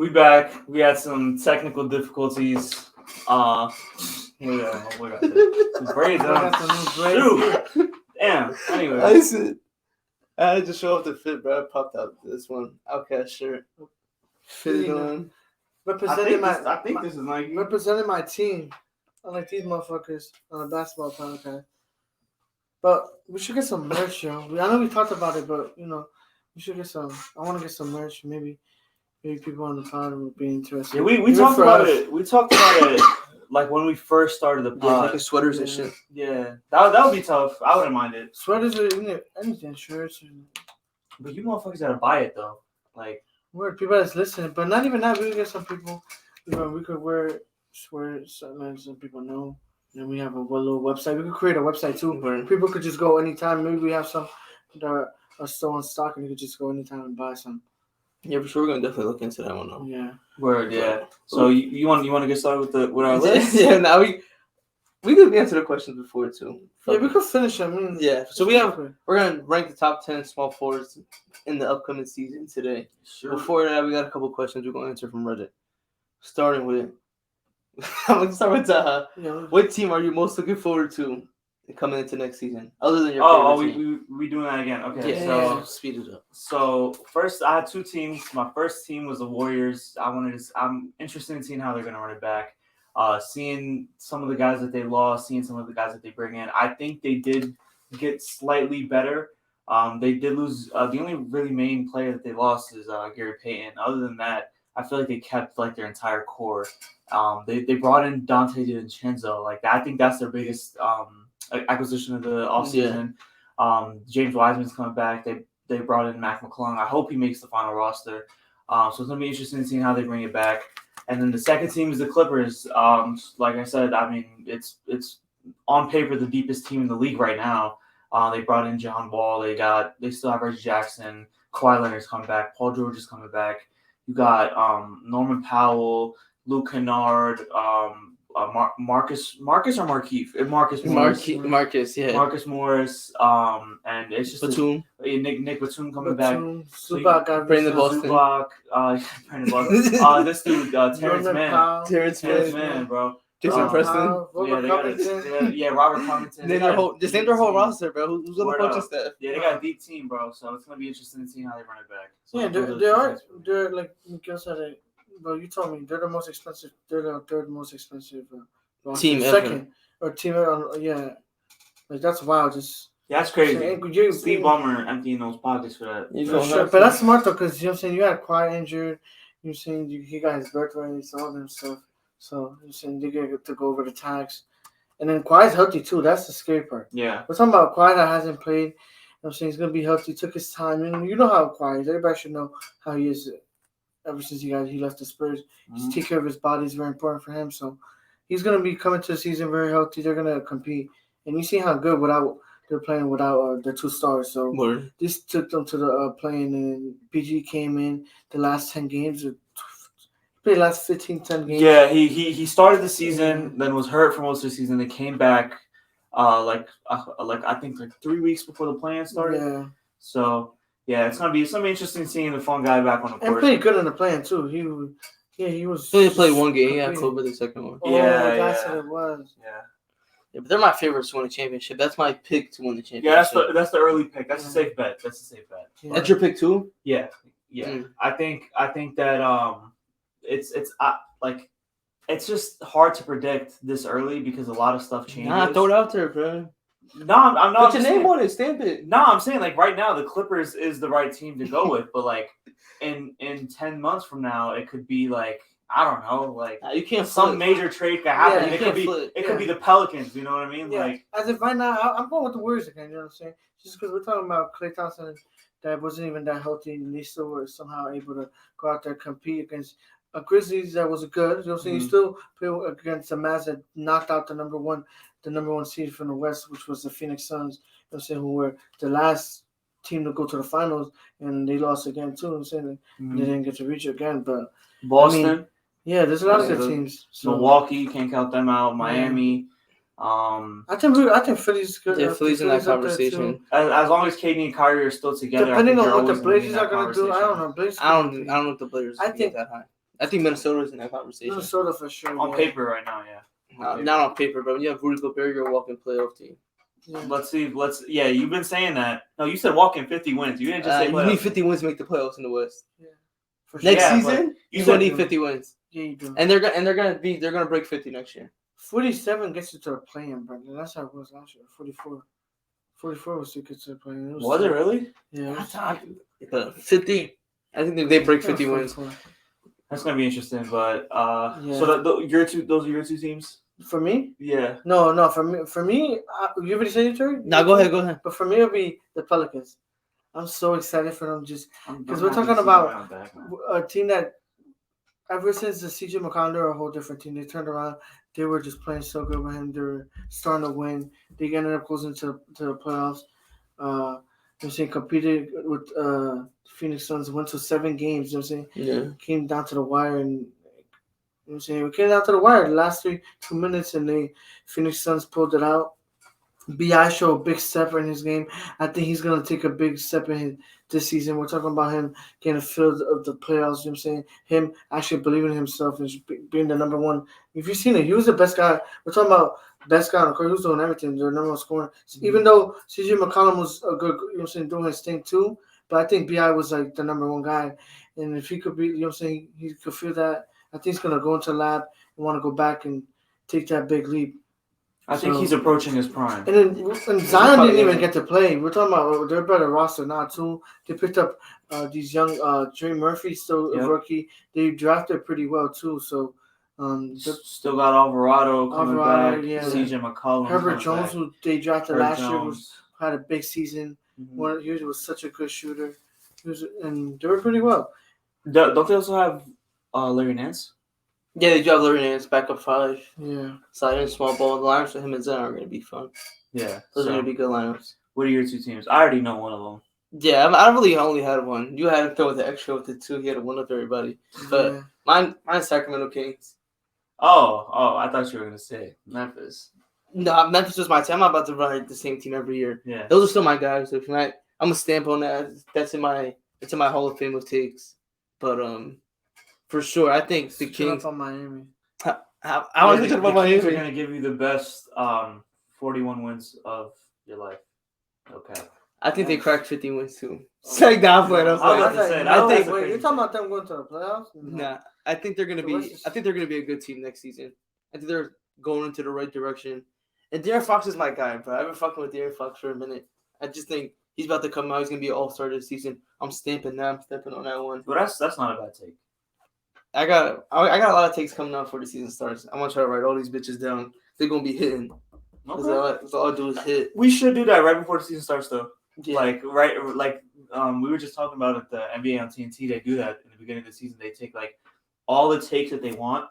We back. We had some technical difficulties. Here we go. We got the braids on. Shoot. Damn. Anyway. I had to show off the fit, bro. I popped out this one Outcast shirt. Fit it on. I think this is Nike. Representing my team. Unlike these motherfuckers on a basketball podcast. But we should get some merch, yo. I know we talked about it, but we should get some. I want to get some merch. Maybe people on the pod would be interested. Yeah, we talked about it. We talked about it like when we first started the pod. Like sweaters and shit. Yeah, that would be tough. I wouldn't mind it. Sweaters or anything, shirts. But you motherfuckers gotta buy it though. Like, weird people that's listening, but not even that. We could get some people. We could wear something some people know. And we have a little website. We could create a website too. Where people could just go anytime. Maybe we have some that are still in stock, and you could just go anytime and buy some. Yeah, for sure. We're gonna definitely look into that one though. Yeah. Word. Yeah. So you want to get started with our list? Yeah. Now we could answer the questions before too. Yeah, we could finish them. Yeah. So we're gonna rank the top 10 small forwards in the upcoming season today. Sure. Before that, we got a couple questions we're gonna answer from Reddit. Starting with, I'm gonna start with Taha. Yeah. What team are you most looking forward to coming into next season, other than your favorite team? we doing that again? Okay. Yeah. So speed it up. So first, I had two teams. My first team was the Warriors. I'm interested in seeing how they're gonna run it back. Seeing some of the guys that they lost, seeing some of the guys that they bring in. I think they did get slightly better. They did lose. The only really main player that they lost is Gary Payton. Other than that, I feel like they kept like their entire core. They brought in Dante DiVincenzo. Like I think that's their biggest acquisition of the offseason. Yeah. James Wiseman's coming back. They brought in Mac McClung. I hope he makes the final roster. So it's gonna be interesting to see how they bring it back. And then the second team is the Clippers. Like I said, I mean it's on paper the deepest team in the league right now. They brought in John Wall. They still have Reggie Jackson. Kawhi Leonard's coming back. Paul George is coming back. You got Norman Powell, Luke Kennard, Marcus Morris. Marcus, yeah. Marcus Morris, and it's just Batum. Nick Batum coming back. Zubac, Brandon Boston. Brandon Boston. This dude, Terrence Mann, bro. Jason Preston. Robert Covington. Just name their whole roster, bro. Who's on the coaching staff? Yeah, they got a deep team, bro. So it's gonna be interesting to see how they run it back. So they're like Miguel said. But you told me they're the most expensive. They're the third most expensive team second or team. Yeah, like that's wild. That's crazy. Steve Ballmer emptying those pockets for that. Sure. But that's smart though, because I'm saying you had Kawhi injured. You're saying he got his birthright, all that stuff. So you're saying they get to go over the tax, and then Kawhi's healthy too. That's the scary part. Yeah, we're talking about Kawhi that hasn't played. I'm saying he's gonna be healthy. Took his time, and you know how Kawhi is. Everybody should know how he is. Ever since he left the Spurs, just take care of his body is very important for him. So he's gonna be coming to the season very healthy. They're gonna compete, and you see how good they're playing without the two stars. So this took them to the playing, and PG came in the last 10 games. Played the last 10 games. Yeah, he started the season, then was hurt for most of the season. They came back, I think 3 weeks before the play-in started. Yeah. So. Yeah, it's gonna be interesting seeing the fun guy back on the court. And played good in the play-in too. He was. He only played one game. Yeah, Kobe the second one. That's what it was. Yeah, but they're my favorites to win the championship. That's my pick to win the championship. Yeah, that's the early pick. That's a safe bet. Yeah. That's your pick too. Yeah. I think that it's just hard to predict this early because a lot of stuff changes. Nah, throw it out there, bro. No, I'm not. Put your name on it, stamp it. No, I'm saying like right now the Clippers is the right team to go with, but like in 10 months from now it could be like I don't know, like you can't some major trade could happen. Yeah, it could be the Pelicans. You know what I mean? Yeah. Like as if right now I'm going with the Warriors again. You know what I'm saying? Just because we're talking about Klay Thompson that wasn't even that healthy, and they still were somehow able to go out there and compete against a Grizzlies that was good. You know what I'm saying? You still play against the Mavs that knocked out the number one seed from the West, which was the Phoenix Suns. You know what I'm saying? Who were the last team to go to the finals, and they lost again too. You know what I'm saying? They didn't get to reach again, but Boston. There's a lot of good teams. So, Milwaukee, can't count them out. Miami. I think Philly's good. Yeah, Philly's in that conversation. As long as KD and Kyrie are still together, depending on what the Blazers are gonna do, I don't know. I don't know if the Blazers are that high. I think Minnesota's in that conversation. Minnesota for sure. On yeah. paper right now, yeah. Not on paper, but when you have Rudy Gobert, you're a walking playoff team. Yeah. Let's see. Yeah, you've been saying that. No, you said walking 50 wins. You didn't just say You playoffs. need 50 wins to make the playoffs in the West. For sure. Next Yeah, season, you you said gonna you- need 50 wins, Yeah, you do. and they're gonna break 50 next year. 47 gets you to the play-in, bro. That's how it was last year. 44. 44 was to get to the play-in. Was it really? Yeah. It was, 50. I think they break yeah, 50 wins. 44. That's gonna be interesting. But Yeah. so those are your two teams. For me? Yeah. No. For me, you already said your turn? Now go ahead. But for me, it'll be the Pelicans. I'm so excited for them. Just because we're I'm happy talking to see about them back, man. a team that, ever since the CJ McCollum, they're a whole different team. They turned around. They were just playing so good with him. They were starting to win. They ended up closing to the playoffs. I'm saying competed with Phoenix Suns. Went to 7 games. You know what I'm saying? Yeah. Came down to the wire, and you know what I'm saying, we came down to the wire the last 2 minutes, and the Phoenix Suns pulled it out. Bi showed a big step in his game. I think he's gonna take a big step in this season. We're talking about him getting a field of the playoffs. You know what I'm saying? Him actually believing in himself and being the number one. If you've seen it, he was the best guy. We're talking about best guy on the court. He was doing everything. The number one scorer. Even though CJ McCollum was a good, you know what I'm saying, doing his thing too. But I think Bi was like the number one guy. And if he could be, you know what I'm saying, he could feel that. I think he's gonna go into the lab and want to go back and take that big leap. I think So- he's approaching his prime. And then Zion didn't even get to play. We're talking about their better roster now too. They picked up these young Trey Murphy, still Yep. a rookie. They drafted pretty well too. So Still got Alvarado coming Alvarado, back. yeah. CJ McCollum. Herbert coming Jones, back. who they drafted Herb last year, Jones. had a big season. Mhm. He was such a good shooter. And they were pretty well. Don't they also have Larry Nance? Yeah, they drop Larry Nance back up 5. Yeah. Zion, small ball. The lineups for him and Zion are going to be fun. Yeah. Those are So, going to be good lineups. what are your two teams? I already know one of them. Yeah, I really only had one. You had to throw with the extra with the 2. He had to win up everybody. But Yeah. mine's Sacramento Kings. Oh, I thought you were gonna say Memphis. No, Memphis was my team. I'm not about to ride the same team every year. Yeah. Those are still my guys. So if you might, I'm gonna stamp on that. That's in my Hall of Fame of takes. But for sure, I think the Shut Kings. up on Miami. I was thinking about the Kings are Miami. gonna give you the best 41 wins of your life. Okay. I think they cracked 50 wins too. Like that, but I was about to say, I think. Wait, you're talking about them going to the playoffs? Nah, I think they're gonna The be. West is- I think they're gonna be a good team next season. I think they're going into the right direction. And De'Aaron Fox is my guy, bro. I've been fucking with De'Aaron Fox for a minute. I just think he's about to come out. He's gonna be an all-star this season. I'm stamping that. I'm stepping on that one. But that's not a bad take. I got a lot of takes coming out before the season starts. I'm gonna try to write all these bitches down. They're gonna be hitting. That's all I do is hit. We should do that right before the season starts, though. Yeah. Like we were just talking about at the NBA on TNT. They do that in the beginning of the season. They take like all the takes that they want,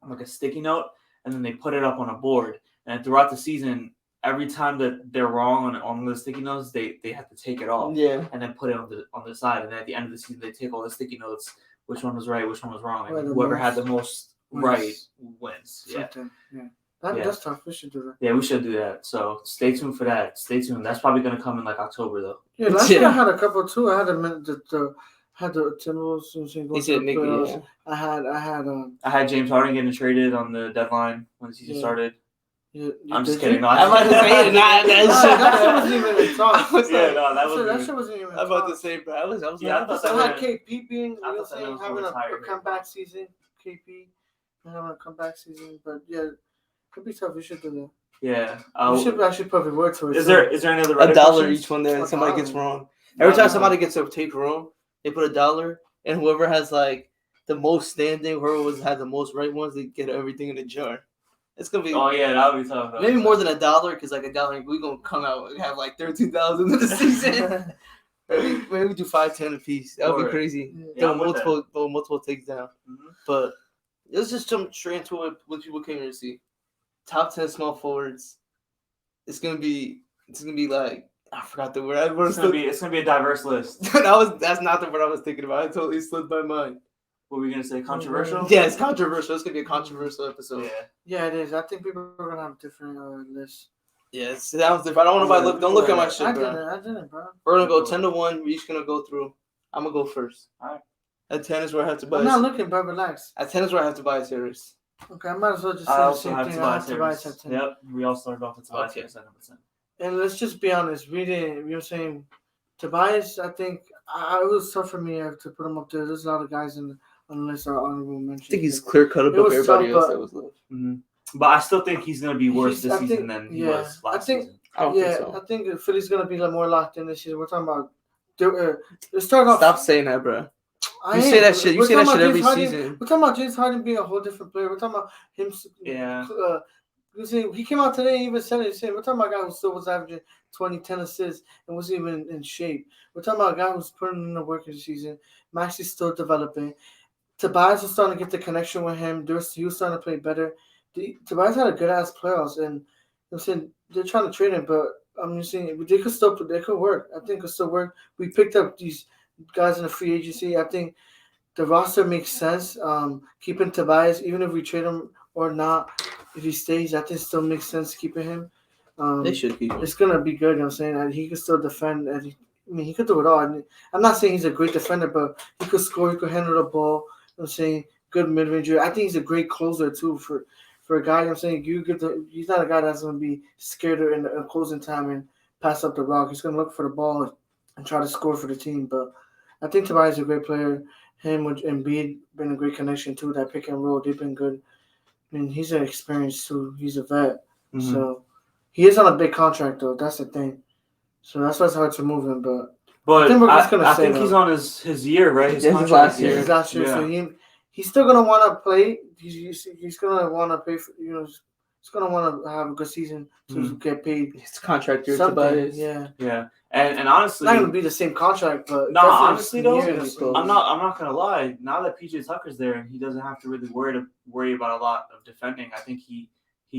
on like a sticky note, and then they put it up on a board. And throughout the season, every time that they're wrong on the sticky notes, they have to take it off Yeah. and then put it on the side. And then at the end of the season, they take all the sticky notes, which one was right, which one was wrong, and Right, the whoever most had the most wins. right wins. Yeah. Yeah. Yeah. That's tough. We should do that. Yeah, we should do that. So stay tuned for that. Stay tuned. That's probably gonna come in like October though. Yeah, last year I Yeah. had a couple too. I had the Timberwolves. You know, He going to said, the "Nigga, playoffs. yeah." I had I had James Harden getting traded on the deadline when the season Yeah. started. You I'm just did kidding. you? No, I'm about to say it. Nah, No, that shit wasn't even a talk. I was Yeah, like- no, that That was. shit wasn't even. I'm about to talk. say, bro. I was Yeah, I like, thought So that I had KP being, you I know, thought that saying, was having retired. a comeback season. KP having a comeback season, but yeah, could be tough. We should do that. Yeah. We should actually put a word to it. Is so- there any other Reddit $1 questions? each one there, and A somebody gets dollar. wrong. Every time No. somebody gets a take wrong, they put $1, and whoever has like the most standing, whoever had the most right ones, they get everything in a jar. It's gonna be Oh yeah, that would be tough. maybe more than $1, because like $1, we gonna come out and have like 13,000 in the season. maybe we do 5-10 a piece. That would be Or- crazy. Yeah, Throw I'm with that. multiple takes down. Mhm. But let's just jump straight into what people came here to see. Top 10 small forwards. It's gonna be like I forgot the word. It's gonna be a diverse list. That's not the word I was thinking about. I totally slipped my mind. What were we gonna say? Controversial? Yeah, it's controversial. It's gonna be a controversial episode. Yeah. Yeah, it is. I think people are gonna have different lists. Yeah, it sounds different. I don't want nobody look. Don't look at my I shit, bro. didn't, bro. We're gonna go 10-1. We're each gonna go through. I'm gonna go first. Alright. At 10 is where I have I'm Tobias. not looking, but relax. At 10 is where I have Tobias Harris. Okay, I might as well just say I the also same have thing. I have Tobias Tobias Harris. at 10. Yep, we all started off with Tobias Okay. Harris at number 10. And let's just be honest. We didn't. You know, saying Tobias. I think it was tough for me to put him up there. There's a lot of guys on the list are honorable mentions. I think he's clear cut It above was everybody tough, else but- that was left. Mm-hmm. But I still think he's going to be worse I this season think- than he yeah, was I last think- season. I don't think so. I think Philly's gonna be more locked in this year. We're talking about. Let's start off. Stop saying that, bro. I You am. say that shit. You We're say that talking shit about every James Harden. season. We're talking about James Harden being a whole different player. We're talking about him. Yeah. You see, he came out today and even said it. He said, we're talking about a guy who still was averaging 20, 10 assists and wasn't even in shape. We're talking about a guy who's putting in the work this season. Maxi's still developing. Tobias was starting to get the connection with him. He was starting to play better. Tobias had a good ass playoffs, and I'm saying they're trying to trade him, but I'm just saying they could work. I think it could still work. We picked up these guys in the free agency. I think the roster makes sense. Keeping Tobias, even if we trade him or not, if he stays, I think it still makes sense keeping him. They should keep him. It's gonna be good. You know what I'm saying, and he could still defend. And he could do it all. I'm not saying he's a great defender, but he could score. He could handle the ball. You know what I'm saying, good mid ranger. I think he's a great closer too for a guy. You know what I'm saying, he's not a guy that's gonna be scared in the closing time and pass up the rock. He's gonna look for the ball and try to score for the team. But I think Tobias is a great player. Him with Embiid been a great connection too. That pick and roll, they've been good. I mean, he's an experienced too. He's a vet, so he is on a big contract though. That's the thing. So that's why it's hard to move him. But But think we're just gonna I say think that. he's on his year, right? This is contract last yeah, year. he's not sure. Yeah. So he's still gonna want to play. He's gonna want to pay for. He's gonna want to have a good season to get paid. His contract year, Something, Tobias. yeah. Yeah, and honestly, It's not gonna be the same contract, but No, definitely honestly though, years. I'm not gonna lie. Now that PJ Tucker's there and he doesn't have to really worry about a lot of defending, I think he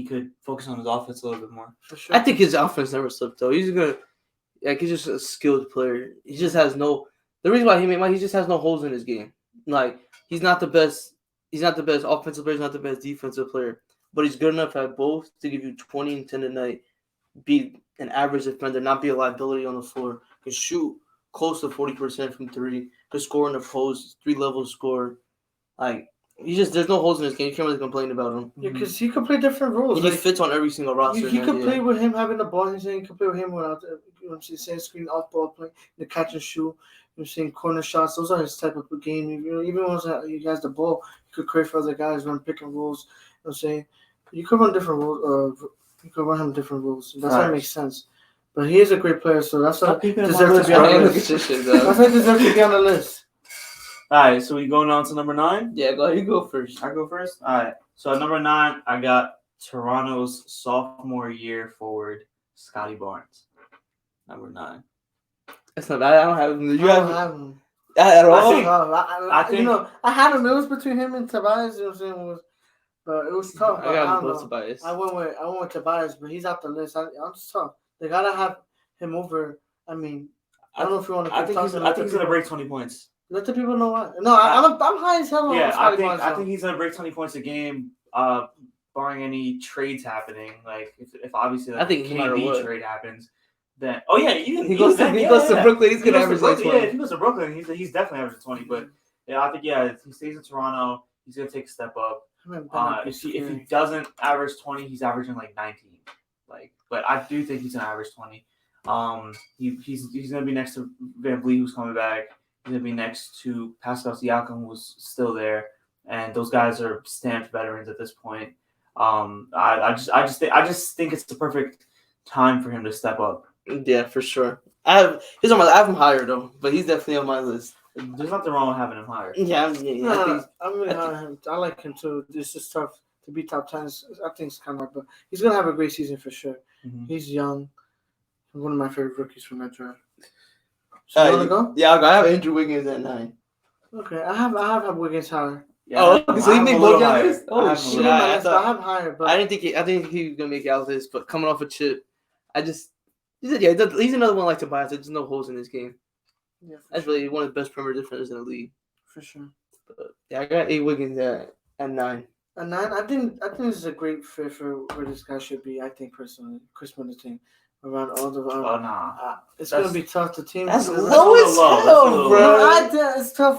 could focus on his offense a little bit more. For sure. I think his offense never slipped though. He's just a skilled player. He just has no. The reason why he just has no holes in his game. Like he's not the best. He's not the best offensive player. He's not the best defensive player. But he's good enough at both to give you 20 and 10 a night. Be an average defender, not be a liability on the floor. Can shoot close to 40% from three. Could score in the post, 3-level score. Like there's no holes in his game. You can't really complain about him. Yeah, because he could play different roles. He Like, fits on every single roster. he in could the play NBA. with him having the ball. He's saying he could play with him without the, saying screen off ball play, the catch and shoot. You're saying corner shots. Those are his type of game. Even once he has the ball, he could create for other guys, run pick and rolls. You know what I'm saying, you could run different rules. You could run him different rules. That's why it makes sense. But he is a great player, so that's why he deserves to be on the Look at list. this shit, That's though. why he deserves to be on the list. All right, so we going on to number 9. Yeah, go ahead. You go first. I go first. All right, so at number 9, I got Toronto's sophomore year forward Scotty Barnes. Number 9. That's not bad. I don't have him. You I don't have have him. at all? think- I think- I had him. It was between him and Tobias. You know what I'm saying? But it was tough. I got him don't both know. Tobias. I went with Tobias, but he's off the list. I'm just tough. They gotta have him over. I mean, I don't know if you want to. I think he's gonna break 20 points. Let the people know why. No, I'm high as hell on Yeah, Scotty Barnes, I though. think he's gonna break 20 points a game, barring any trades happening. Like if obviously like I think no matter KD what. trade happens, then He goes to Brooklyn. He's gonna average like 20. Yeah, if he goes to Brooklyn, he's definitely averaging 20. But yeah, I think if he stays in Toronto, he's gonna take a step up. If he doesn't average 20, he's averaging like 19. But I do think he's gonna average 20. He's gonna be next to Van Vliet, who's coming back. He's gonna be next to Pascal Siakam, who's still there, and those guys are stamped veterans at this point. I just think it's the perfect time for him to step up. Yeah, for sure. I have him higher though, but he's definitely on my list. There's nothing wrong with having him higher. Yeah, I'm really high on him. I like him too. It's just tough to be top 10. I think it's kind of hard, but he's gonna have a great season for sure. Mhm. He's young. One of my favorite rookies from that draft. So you wanna go? Yeah, I'll go. I have Andrew Wiggins at 9. Okay, I have Wiggins higher. Yeah, Oh, I so you have made him a little both higher. guys? Oh, I have him a shit. little I higher. thought- I have higher, but I didn't think he was gonna make it out of this, but coming off a chip, he's another one like Tobias. There's no holes in his game. yeah, for That's sure. really one of the best perimeter defenders in the league. For sure. But yeah, I got A Wiggins at 9. And 9, I think this is a great fit for where this guy should be. I think personally, Chris Middleton. around all the. Oh nah. It's That's- gonna be tough. The team. That's the- low a as little low. That's a hell, little bro. low. It's tough.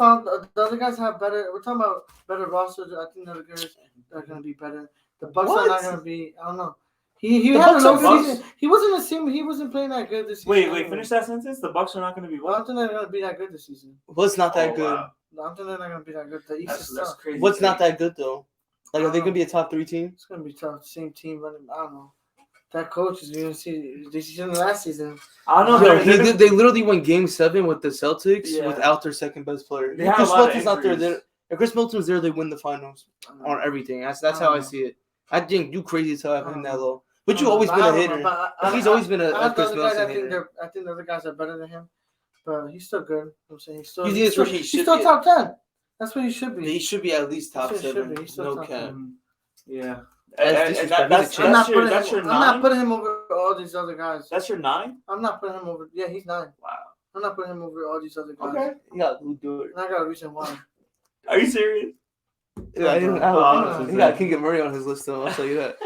The other guys have better. We're talking about better rosters. I think the other guys are gonna be better. The Bucks are not What? gonna be. I don't know. He The had a Bucks low are good. season. He wasn't a team. He wasn't playing that good this season. Wait, anyway. finish that sentence. The Bucks are not going to be I what? don't think they're gonna be that good this season. What's not that Oh, good? wow. No, I don't think they're not gonna be that good. The East is That's tough. crazy. What's not that good though? Like, are they gonna be a top 3 team? It's gonna be tough. Same team running. I don't know. That coach is gonna see this season. Last season. I don't know. Yo, they're- they literally won Game 7 with the Celtics Yeah. without their second best player. They If had Chris a lot of Middleton's out there, injuries. if Chris Middleton's there, they win the finals on everything. That's how I see it. I think you crazy to have him that low, but you always been a hitter. He's always been a Chris Middleton hitter. I think the other guys are better than him, but he's still good. I'm saying he's still. You think He's that's still, where he he's should still be? top 10. That's what he should be. He should be at least top He should 7. be. He's still No top cap. 10. Yeah. That's And disrespectful. that's I'm I'm not your putting that's him. your I'm not 9. putting him over all these other guys. That's your 9. I'm not putting him over. Yeah, he's 9. Wow. I'm not putting him over all these other guys. Okay. Yeah, who do it? And I got a reason why. Are you serious? Yeah, he Oh, got Keegan Murray on his list though. I'll tell you that.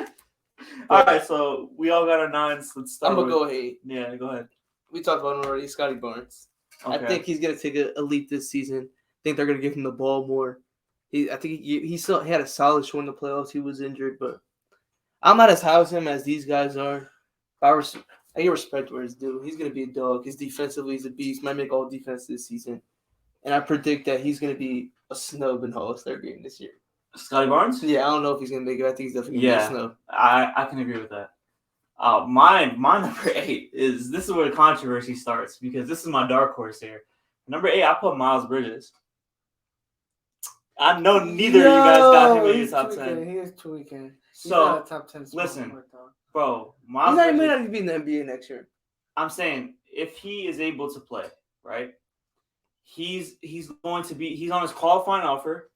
All right, so we all got our 9s. Let's start. I'm gonna with, go ahead. Yeah, go ahead. We talked about him already. Scotty Barnes. Okay. I think he's gonna take a leap this season. I think they're gonna give him the ball more. I think he still had a solid show in the playoffs. He was injured, but I'm not as high as him as these guys are. I give respect where it's due. He's gonna be a dog. His defensively, he's a beast. Might make all defense this season, and I predict that he's gonna be a snub in the All-Star game this year. Scotty Barnes. Yeah, I don't know if he's gonna make it. I think he's definitely gonna be a snub. I can agree with that. My number 8 is this is where the controversy starts because this is my dark horse here. Number 8, I put Miles Bridges. I know neither of you guys got him in your he's top tweaking. 10. He is tweaking. He's So not a top 10 spot listen, for it, though. bro, He's Miles not even Bridges, not even be in the NBA next year. I'm saying if he is able to play, right? He's going to be. He's on his qualifying offer.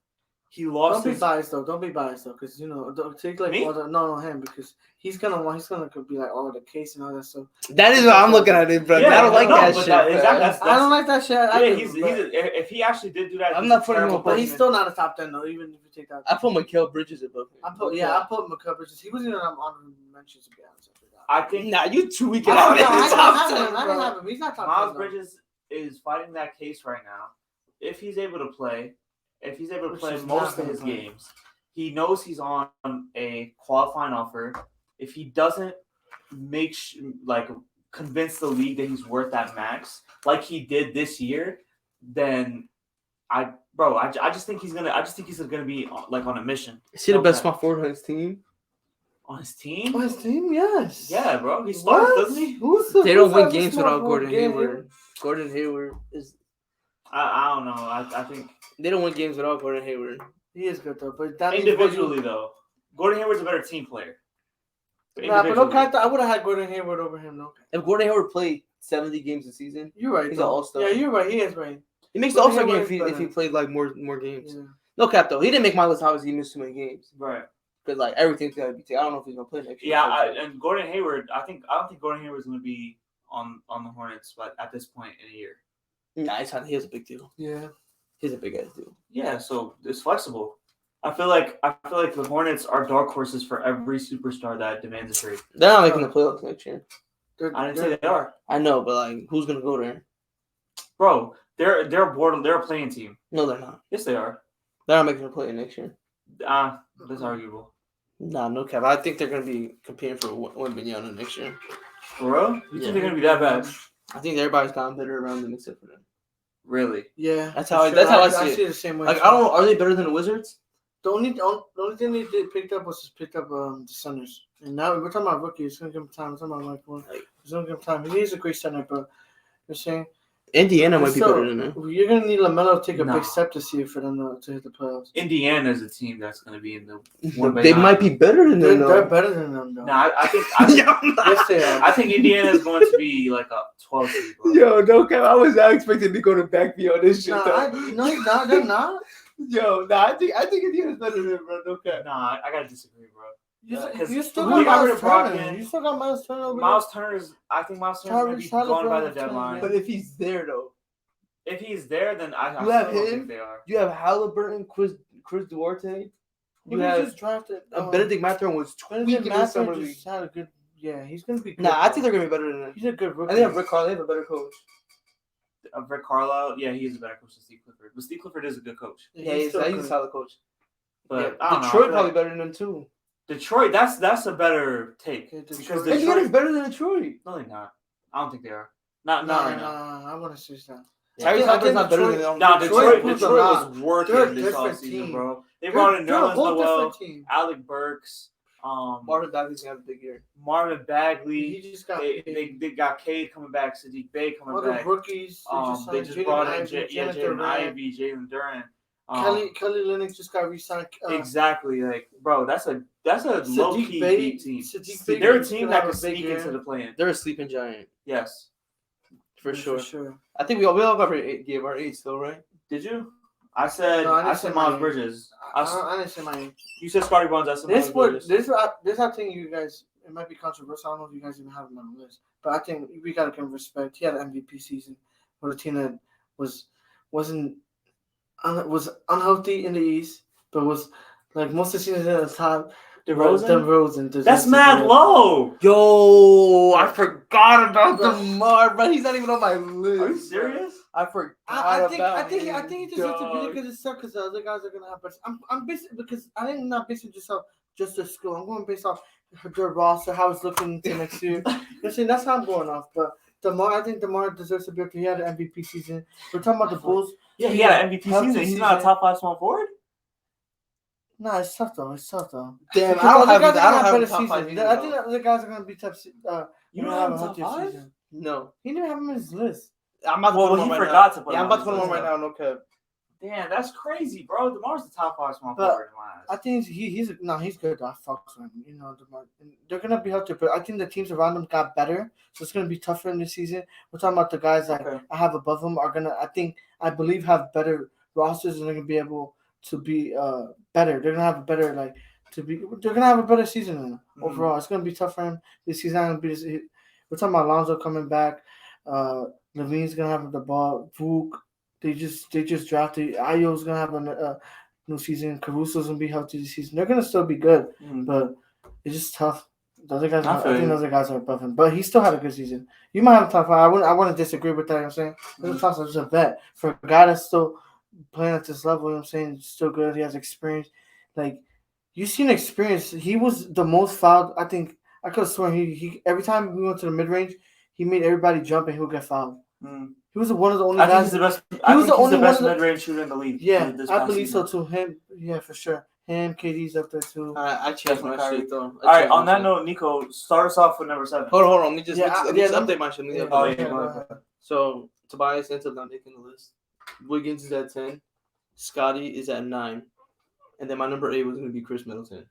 He lost. Don't be his, biased though. Don't be biased though, because don't take like Me? all the no him because he's gonna be like all the case and all that stuff. That is what I'm looking at it, bro. Yeah, I don't like no, that but shit. that- bro. exactly, I don't like that shit. I Yeah, do, if he actually did do that, I'm he's not a putting him terrible on- but he's person. still not a top 10 though. Even if you take that, I put Mikal Bridges above him. I put McCall Bridges. He wasn't even on honorable mentions to be honest. I think Nah, you tweaking. I out didn't in the top have 10, him. I bro. didn't have him. He's not top 10. Miles though. Bridges is fighting that case right now. If he's able to play, Which play is most not of his gonna play. games, he knows he's on a qualifying offer. If he doesn't convince the league that he's worth that max, like he did this year, then I just think he's gonna be like on a mission Is he the best Okay. small forward on his team? on his team. On his team, yes. Yeah, bro, he starts, What? doesn't he? They don't win who's games small without forward Gordon game? Hayward. Gordon Hayward is. I don't know. I think They don't win games without Gordon Hayward. He is good though, but that means individually though, Gordon Hayward's a better team player. Nah, but no, Individually. I would have had Gordon Hayward over him. No, If Gordon Hayward played 70 games a season, you're right. He's though. an all-star. Yeah, you're right. He is right. he makes the Gordon All-Star game Hayward if he, is if he better. played like more games. Yeah. No cap though. He didn't make my list obviously he missed too many games. Right. Because like everything's gotta be taken. I don't know if he's gonna play next year. Yeah, and Gordon Hayward. I don't think Gordon Hayward's going to be on the Hornets, but at this point in a year. Nah, he has a big deal. Yeah. He's a big ass deal. Yeah, so it's flexible. I feel like the Hornets are dark horses for every superstar that demands a trade. They're not making the playoffs next year. I didn't say they are, I know, but like who's gonna go there? bro. They're a playing team. No, they're not. Yes, they are. They're not making the play next year. That's arguable. Nah, no cap. I think they're gonna be competing for Wembanyama next year. For real? You Yeah. think they're going to be that bad? I think everybody's gotten better around them except for them. Really? Yeah. That's how I see it. see it the same way. Like I don't know, are they better than the Wizards? The only thing they did picked up was just picked up the centers, and now we're talking about rookie. It's gonna give him time. We're talking about like one. It's gonna give him time. He is a great center, but you're saying Indiana might be So, better than them. you're gonna need LaMelo to take a No. big step this year for them to hit the playoffs. Indiana is a team that's going to be in the. They might be better than them. They're better than them though. No, I think Yes, they are. I think Indiana is going to be like a 12 seed. Bro. Yo, no cap. I was not expecting Nico to back me on this shit. No, he's not. They're not. Yo, nah, I think Indiana's better than them, bro. No cap. Nah, I gotta disagree, bro. You still we got got rid Miles of Turner. Brogdon. You still got Miles Turner over Miles Turner's. I think Miles Turner's gonna be Tyrese gone by the Halliburton, deadline. yeah. But if he's there though, If he's there, then I You have still don't him? think they are. you have Halliburton, Chris Duarte. there. You have just drafted Benedict Mathurin was Benedict tweaking in the Mathurin summer league. just had a good Yeah, he's gonna be good. Nah, I think they're gonna be better than that. he's a good I rookie. think have Rick Carlisle. They have a better coach. Rick Carlisle, yeah, he's a better coach than Steve Clifford. But Steve Clifford is a good coach. Yeah, he's still a good. solid coach. But Yeah, I don't know, I Detroit feel probably like better than them too. Detroit, that's a better take. Yeah, Detroit. Because Indiana's Detroit, better than Detroit. no, they're not. I don't think they are. Not Nah, right now. nah, I want to switch that. Yeah. Tyrese I think Halliburton's not better than Detroit- them. Nah, Detroit improved a was lot. working They're a this different offseason, team. bro. They brought in They're a Nerlens whole Noel, different team. Alec Burks, Marvin Bagley's gonna have a big year. Marvin Bagley. He just got They got Cade coming back, Sadiq Bey all coming the back. rookies. They just Jaden brought in Ivey, Jalen Durant. Ivey, Jalen Duran. Kelly Linux just got re-signed. Exactly, like bro, that's a low key Bey- deep team. Sadiq Bey They're a is team gonna that have could a big sneak year. into the play-in. They're a sleeping giant Yes. for sure. For sure. I think we all got our gave our eight still, right? Did you? I said No, I didn't I say said Miles mine. Bridges. I didn't say mine. You said Scotty Barnes. I said Miles This what Bridges. this I think you guys. It might be controversial. I don't know if you guys even have him on the list, but I think we gotta give him respect. He had an MVP season for a team that was unhealthy in the East, but was like most of the seasons in the top. DeRozan? DeRozan. That's mad low. Yo, I forgot about DeMar, but he's not even on my list. Are you serious? I forgot I think about he him, he deserves to be dog. there because it's tough because the other guys are gonna have. But I'm basically because I think I'm not basing just off just the skill. I'm going based off their roster, how it's looking to next year. You know what I'm saying? That's how I'm going off. But I think DeMar deserves to be up. He had an MVP season. We're talking about the Bulls. Yeah, he had an MVP Healthy season. He's not a season. top 5 small forward. Nah, it's tough though. Damn, Because I don't other have guys I are don't gonna have better a top season. five. I think the other guys are gonna be tough. You don't have have a a top healthier 5? season. No, He didn't have him in his list. I'm about to Well, put him he on right forgot now. to put Yeah, him I'm on about to put him his on right list. now. No cap. Damn, that's crazy, bro. DeMar's the top 5 small But forward in my eyes. I think he's good. I fucks with him. You know, they're gonna be healthy, but I think the teams around them got better, so it's gonna be tougher in this season. We're talking about the guys that Okay. I have above them are gonna. I believe have better rosters and they're gonna be able to be better. They're gonna have a better They're gonna have a better season overall. It's gonna be tough for him this season. We're talking about Lonzo coming back. Levine's gonna have the ball. Vuk. They just drafted. Ayo's gonna have a new season. Caruso's gonna be healthy this season. They're gonna still be good, but it's just tough. The other guys, I think the other guys are above him, but he still had a good season. You might have a top 5. I wouldn't disagree with that. You know what I'm saying there's a top 5. Just a vet for a guy that's still playing at this level. You know what I'm saying still good. He has experience. Like you seen experience. He was the most fouled. I think I could have sworn he every time we went to the mid range, he made everybody jump and he would get fouled. He was one of the only I think guys. he's the best. He was the only best one that- mid-range shooter in the league. Yeah, this I past believe season. so too. Him, yeah, for sure. Him, KD's up there too. I changed my Definitely shit though. All right. On that note, Nico, start us off with number 7. hold on. Let me just Yeah, let me just yeah, update my shit. Let me Yeah, update Oh, my yeah, shit. go ahead. So Tobias ends up not making the list. Wiggins is at 10. Scotty is at 9. And then my number 8 was gonna be Chris Middleton.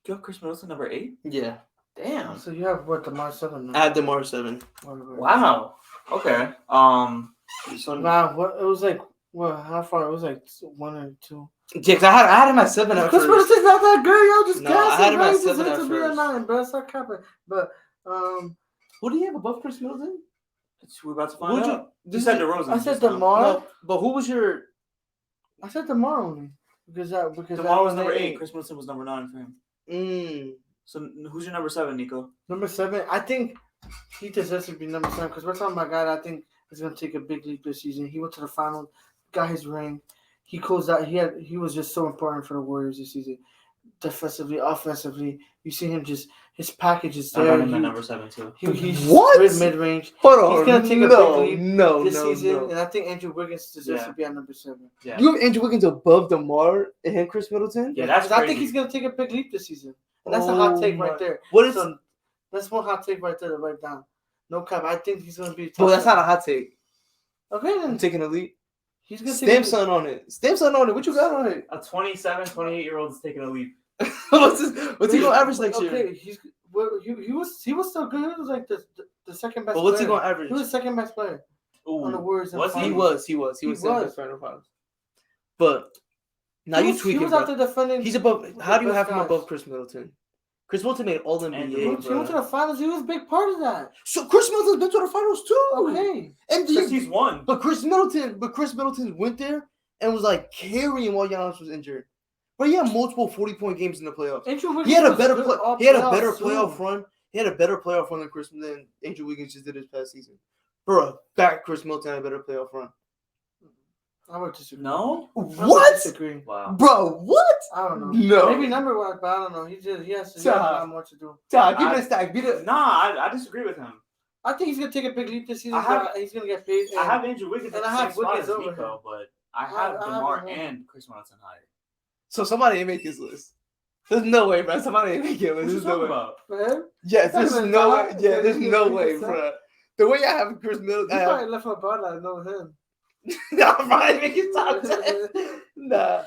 You have Chris Middleton number 8. Yeah. Damn. So you have what DeMar 7 now? Add DeMar 7. Wow. Okay. So Wow, what it was like? What? How far? It was like 1 or 2. Yeah, 'cause I had him at 7 at Chris first. Middleton's not that good, yo. Just No, guess I had it, him bro. at He 7 deserves at to be at first. 9, bro. Stop capping. But Who do you have above Chris Middleton? we're about to find Who'd out. You said DeRozan. I said just now. DeMar. No, but who was your? I said DeMar only because DeMar was number 8. Chris Middleton was number 9 for him. Mm, So who's your number 7, Nico? Number 7. I think he deserves to be number 7 because we're talking about a guy that I think is going to take a big leap this season. He went to the final, got his ring. He closed out. He was just so important for the Warriors this season. Defensively, offensively, you see him just his package is I there. got him at number 7 too. He's What? good mid range hold on. He's gonna take a no, big leap no, this no, season, no. and I think Andrew Wiggins deserves Yeah. to be at number 7. Yeah. You have Andrew Wiggins above DeMar and him, Chris Middleton? Yeah, that's I think crazy. he's gonna take a big leap this season, and that's a hot take right there. What is? So that's one hot take right there to write down. No cap. I think he's gonna be. Well, that's not a hot take. Okay, I'm then taking a leap. he's gonna Stamp son on it. Stamp son on it. What you got on it? A 27, 28-year-old is taking a leap. What's he gonna average next year? Okay, he was still good. He was like the second best. But what's he player. gonna average? He was the second best player on the Ooh. Warriors. in the Was he? He finals. was He second was. best player in the finals. But now He you was- tweaking, He was bro. out there defending. He's above. the How do you best have him guys. above Chris Middleton? Chris Middleton made All And He NBA, went to bro. the finals. He was a big part of that. So Chris Middleton's been to the finals too. Okay. And Because he's won. But Chris Middleton went there and was like carrying while Giannis was injured. But he had multiple 40-point games in the playoffs. Andrew Wiggins He had a was better good all he had a playoffs, better too. playoff run. He had a better playoff run than Andrew Wiggins just did this past season. Bro, back Chris Middleton had a better playoff run. I would disagree. No. I would What? disagree. Wow. Bro, what? I don't know. No. Maybe number one, but I don't know. He has a lot more to do. Give me the stack. I disagree with him. I think he's gonna take a big leap this season. I have- He's gonna get paid. I have Andrew Wiggins and at I the have same spot Wiggins as over Nico, him. but I I have have DeMar him. and Chris Middleton higher. So somebody ain't make his list. There's no way, bro. Somebody ain't make it. What you There's no talking way. about? For him, Yes, there's That's no what way. I thought. Yeah, there's Yeah, no you way, can say. bro. The way I have Chris he Middleton, probably left my brother. I know him. nah, probably make his top 10. Nah,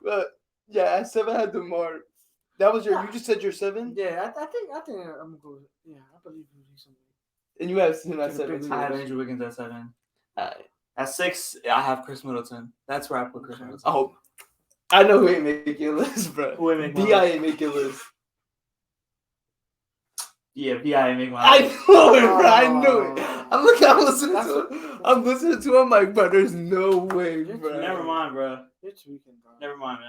but yeah, at 7 I had DeMar. That was your. You just said your 7, Yeah, I think I'm gonna go. Yeah, I believe he's somebody. and you have him at Take a 7. big too. I have Andrew Wiggins at 7. Alright. At 6, I have Chris Middleton. That's where I put Chris Okay. Middleton. Oh, I know who ain't make your list, bro. Who ain't make my Bi list? ain't make your list. Yeah, BI make my I list. knew it, bro. I knew it. Oh. I'm listening to him. I'm listening to him. I'm like, bro, there's no way, bro. Never mind, bro. It's weekend, bro. Never mind.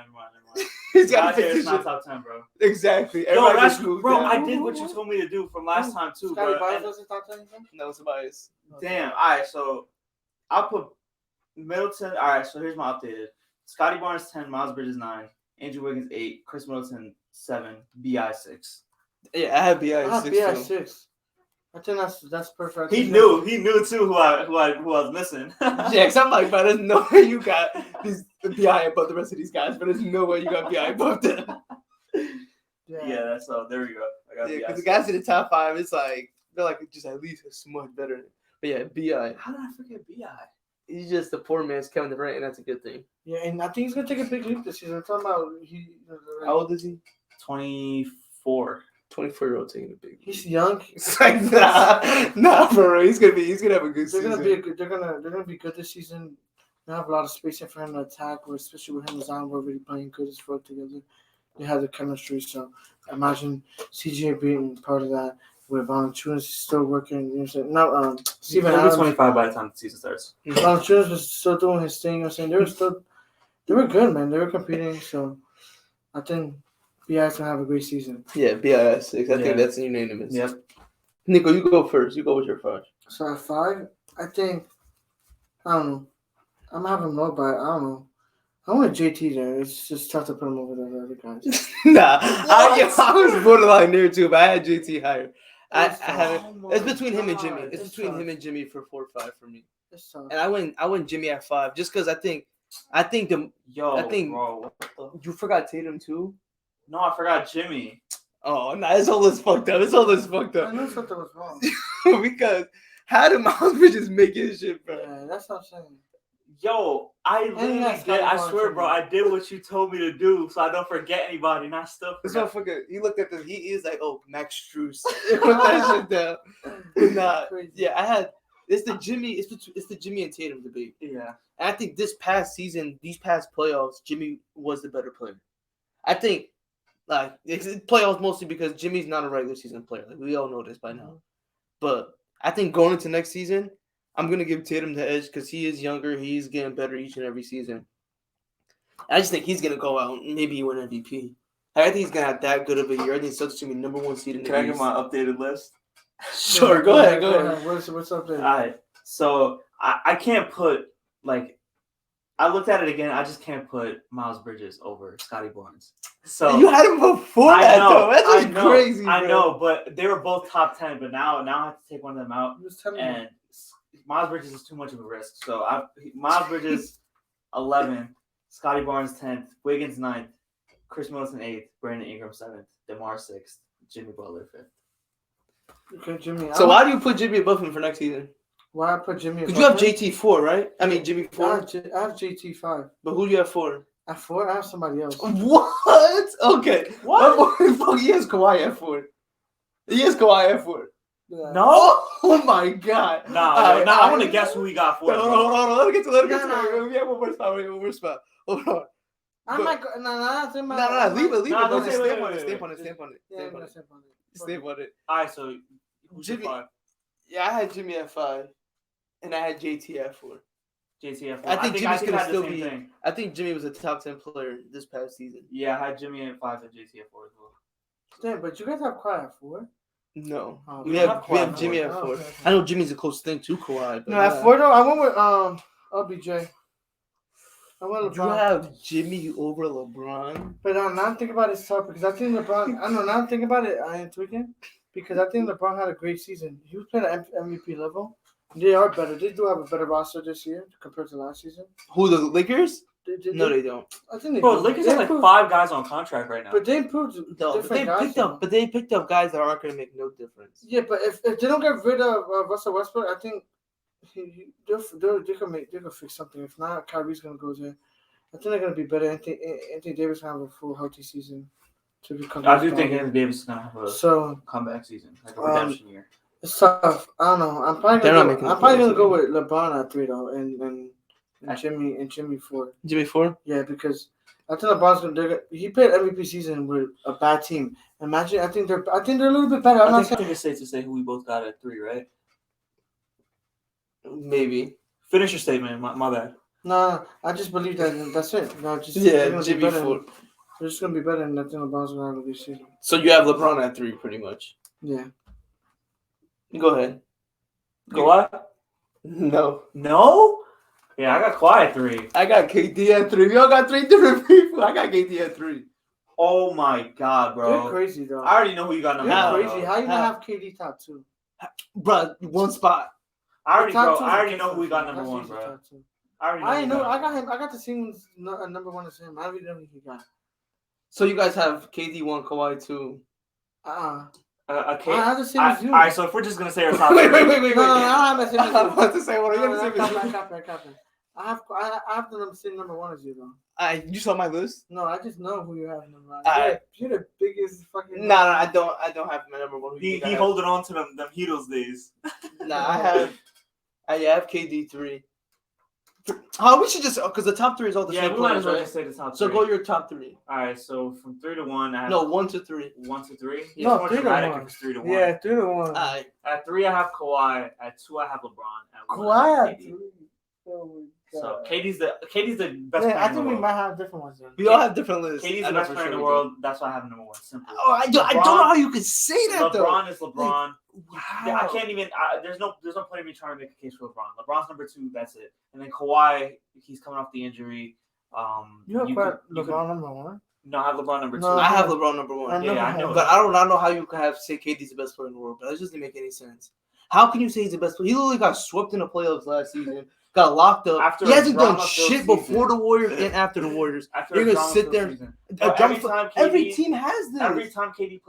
He's Got got to here, fix it's this not shit. top 10, bro. Exactly. Yo, Everybody that's, gets moved bro, down. I did what you told me to do from last time, too, Scotty bro. Barnes And- doesn't top 10 anything? No, somebody's. Damn. All right, so I'll put Middleton. All right, so here's my updated. Scotty Barnes 10, Miles Bridges 9, Andrew Wiggins 8, Chris Middleton 7, BI 6. Yeah, I have Bi I at have 6 B at too. 6. I think that's perfect. He knew too who I was missing. Yeah, cause I'm like, bro, there's no way you got these Bi above the rest of these guys, but there's no way you got Bi above them. Yeah, that's so. There we go. I got Yeah, BI. because the guys in the top 5, it's like they're like just at least a smudge better. But yeah, Bi, How did I forget BI? he's just the poor man's Kevin Durant, and that's a good thing. Yeah, and I think he's gonna take a big leap this season. I'm talking about How old is he? 24. 24-year-old taking a big. he's young. It's like nah, bro. He's gonna have a good They're season. gonna be they're gonna be good this season. They have a lot of space for him to attack, especially with him and Zion already playing good as fuck together. They have the chemistry, so imagine CJ being part of that. With Valanciunas still working, you know what I'm saying? No, Steven He'll be Adams. 25 by the time the season starts. Valanciunas was still doing his thing. You know what I'm saying? They were good, man. They were competing, so I think BI's gonna have a great season. Yeah, Bi at 6. I Yeah. think that's unanimous. Yep. Nico, you go first. You go with your 5. So at 5, I think I don't know. I'm having low, but I don't know. I want JT there. It's just tough to put him over the other guys. Nah, I was borderline there too, but I had JT higher. I It's have it. tough. Oh It's my between him and God, Jimmy. It's between tough. him and Jimmy for 4 or 5 for me. It's tough. And I went Jimmy at 5 just because I think the Yo, I think- bro. What the? you forgot Tatum too. No, I forgot Jimmy. Oh nah, this whole list fucked up. This whole list fucked I up knew something was wrong. because how did Miles Bridges make his shit, bro? Yeah, that's what I'm saying. Yo, I literally that's did. I Scotty swear, Barnes bro. for me. I did what you told me to do, so I don't forget anybody. And I still This forgot. motherfucker, he looked at he is like, oh, Max Strus. Put that shit down. But nah, Crazy. yeah, I had it's the Jimmy and Tatum debate. Yeah. And I think this past season, these past playoffs, Jimmy was the better player. I think, like, it's playoffs mostly because Jimmy's not a regular season player. Like, we all know this by now. But I think going into next season, I'm going to give Tatum the edge because he is younger. He's getting better each and every season. I just think he's going to go out and maybe win MVP. I think he's going to have that good of a year. I think Celtics going to be number 1 seed in the Can I get East. my updated list? Sure, go ahead. What's up there? All right. So I can't put like. I looked at it again. I just can't put Miles Bridges over Scotty Barnes. So You had him before I that, know, though. That's just I know, crazy, I bro. know, but they were both top 10. But now I have to take one of them out, I'm just telling you. and Miles Bridges is too much of a risk. So Miles Bridges 11, Scotty Barnes 10th, Wiggins 9th, Chris Middleton 8th, Brandon Ingram 7th, DeMar 6th, Jimmy Butler 5th. Okay, Jimmy. So why do you put Jimmy above him for next season? Why I put Jimmy? Because you have above him? JT 4, right? I mean Jimmy 4. I have JT 5. But who do you have 4? At 4, I have somebody else. What? Okay. What? Fuck, he has Kawhi at 4. He has Kawhi at 4. Yeah. No, Oh my god. nah, Alright, I want to alright. guess who he got for. Hold on, hold on. Let me get to it. Nah. We have one more spot. Hold on. I But- might go. No, leave it. Nah, Bro. don't Just say- stamp wait, on it. wait, Stamp wait. on it. Stamp on it. Yeah, Stamp I'm on gonna it. step on it. Stamp on it. All right, so who's your Jimmy- 5? Yeah, I had Jimmy at 5. And I had JT at 4. JT at 4. I think Jimmy's I gonna had the still same be- thing. I think Jimmy was a top 10 player this past season. Yeah, I had Jimmy at 5 and JT at 4 as well. Damn, but you guys have Kawhi at 4. No, Oh, we we have have we Kawhi have at Jimmy four. at 4. Oh, okay. I know Jimmy's the closest thing to Kawhi. But No, at yeah. 4 though, I went with LBJ. I went You LeBron. have Jimmy over LeBron. But now I'm thinking about it, it's tough because I think LeBron. I don't know. Now I'm thinking about it. I am tweaking because I think LeBron had a great season. He was playing at MVP level. They are better. They do have a better roster this year compared to last season. Who, the Lakers? They, No, they don't. I think they Bro, do. Lakers They have like improved- 5 guys on contract right now. But they improved No, but different guys. you know. they picked up guys that aren't going to make no difference. Yeah, but if they don't get rid of Russell Westbrook, I think they can fix something. If not, Kyrie's gonna go there. I think they're gonna be better. Anthony Davis gonna have a full healthy season to become. I do think Anthony Davis is gonna have a So comeback season, like a redemption year. it's tough. I don't know. I'm probably They're gonna not making I'm the probably gonna playoffs go with LeBron at 3 though, and Jimmy 4. Jimmy 4? Yeah, because I think LeBron's gonna. He played MVP season with a bad team. Imagine. I think they're a little bit better. I'm I not think saying. it's safe to say who we both got at 3, right? Maybe. Finish your statement. My bad. No, I just believe that that's it. No, just Yeah, they're gonna be Jimmy better. 4. They're just gonna be better than I think LeBron's gonna have a good season. So you have LeBron at 3, pretty much. Yeah. Go ahead. Kawhi? No. No? Yeah, I got Kawhi at 3. I got KD at 3. We all got 3 different people. I got KD at 3. Oh my god, You're bro. crazy though. I already know who you got number You're 1. crazy. bro. How you How? not have KD top 2? Bro, one spot. I Top two is already know different, who we got bro. number That's 1, easy, bro. top two. I already know. I who ain't you know. got. I got him. I got the same number 1 as him. I don't even know who he got. So you guys have KD 1, Kawhi 2. Okay. I have the same All as you. right, so if we're just gonna say our top Wait, 3, wait, wait, wait. No, I have the same as you. I'm about to say what are you No, going to say? copy. I have the same number 1 as you though. You saw my list? No, I just know who you have number 1. Alright. You're the biggest fucking. No, I don't have my number 1. Who you he think I have? holding on to them Heatles days. Nah, I have KD 3. How we should just because the top 3 is all the Yeah, same we might as players, well right? just say the top 3. So go your top 3. All right, so from 3 to 1, I have No, 1 to 3. 1 to 3. Yeah, No, more 3 to dramatic 1. if it's 3 to 1. Yeah, 3 to 1. Alright. At 3, I have Kawhi. At 2, I have LeBron. At 1, I Kawhi have at KD. 3. Oh my So God. KD's the best Yeah, player I in the think we world. might have different ones then. We all have different lists. KD's I the know best for player in sure the we do. world. That's why I have him number 1. Simple. Oh, I don't know how you could say that though. LeBron is LeBron. Wow. Yeah, I can't even. there's no point in me trying to make a case for LeBron. LeBron's number 2. That's it. And then Kawhi, he's coming off the injury. You have could- LeBron number 1? No, I have LeBron number 2. No, I have LeBron number 1. Yeah, I know. But I don't know how you could have say KD's the best player in the world. But that doesn't make any sense. How can you say he's the best player? He literally got swept in the playoffs last season. Got locked up. After He a hasn't done drama-filled shit season. before the Warriors and after the Warriors. After You're a gonna sit drama-filled there- season. A Every jump- time Every KD team has this. Every time KD